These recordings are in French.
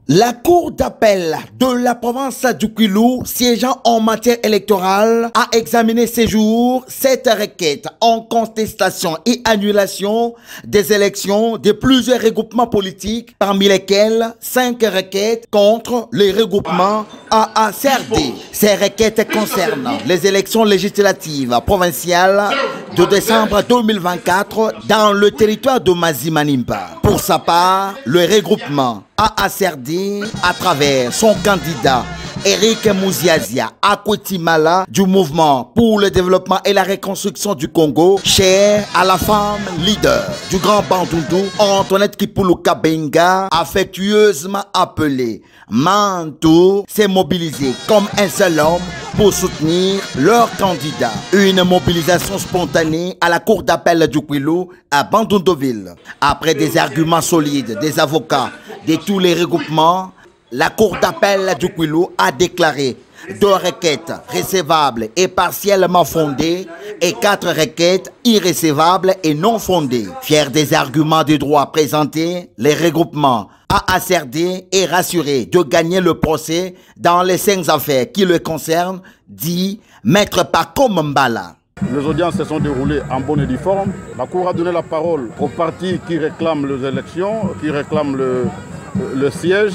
La Cour d'appel de la province du Kwilu, siégeant en matière électorale, a examiné ces jours 7 requêtes en contestation et annulation des élections de plusieurs regroupements politiques, parmi lesquelles 5 requêtes contre les regroupements AACRD. Ces requêtes concernent les élections législatives provinciales de décembre 2024 dans le territoire de Mazimanimba. Pour sa part, le regroupement AACRD, à travers son candidat Eric Mouziazia Akwetimala du mouvement pour le développement et la reconstruction du Congo, cher à la femme leader du Grand Bandundu, Antoinette Kipuluka Benga, affectueusement appelée Mantou, s'est mobilisé comme un seul homme pour soutenir leur candidat. Une mobilisation spontanée à la cour d'appel du Kwilu à Bandunduville. Après des arguments solides des avocats de tous les regroupements, la cour d'appel du Kwilu a déclaré 2 requêtes recevables et partiellement fondées et 4 requêtes irrécevables et non fondées. Fier des arguments de droit présentés, les regroupements AACRD est rassuré de gagner le procès dans les 5 affaires qui le concernent, dit Maître Paco Mbala. Les audiences se sont déroulées en bonne et due forme. La Cour a donné la parole aux partis qui réclament les élections, qui réclament le siège,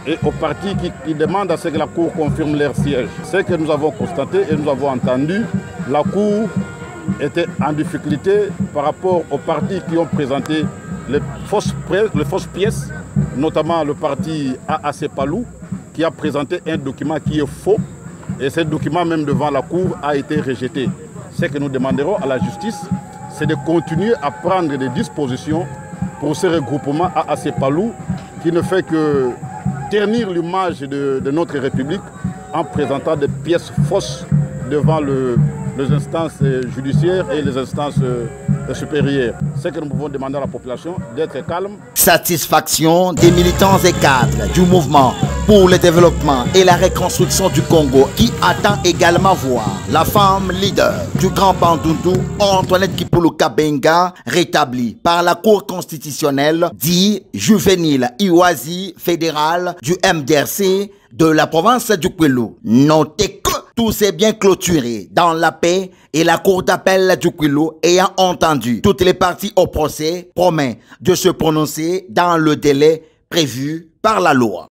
et aux partis qui demandent à ce que la Cour confirme leur siège. Ce que nous avons constaté et nous avons entendu, la Cour était en difficulté par rapport aux partis qui ont présenté les fausses pièces, notamment le parti AAC Palou, qui a présenté un document qui est faux, et ce document même devant la Cour a été rejeté. Ce que nous demanderons à la justice, c'est de continuer à prendre des dispositions pour ce regroupement AAC Palou, qui ne fait que ternir l'image de notre République en présentant des pièces fausses devant les instances judiciaires et les instances supérieures. C'est que nous pouvons demander à la population d'être calme. Satisfaction des militants et cadres du mouvement pour le développement et la reconstruction du Congo qui attend également voir la femme leader du Grand Bandundu, Antoinette Kipuluka Benga, rétablie par la Cour constitutionnelle, dit Juvénile Iwazi fédéral du MDRC de la province du Kwilu. Notez que tout s'est bien clôturé dans la paix et la cour d'appel du Kwilu ayant entendu toutes les parties au procès promet de se prononcer dans le délai prévu par la loi.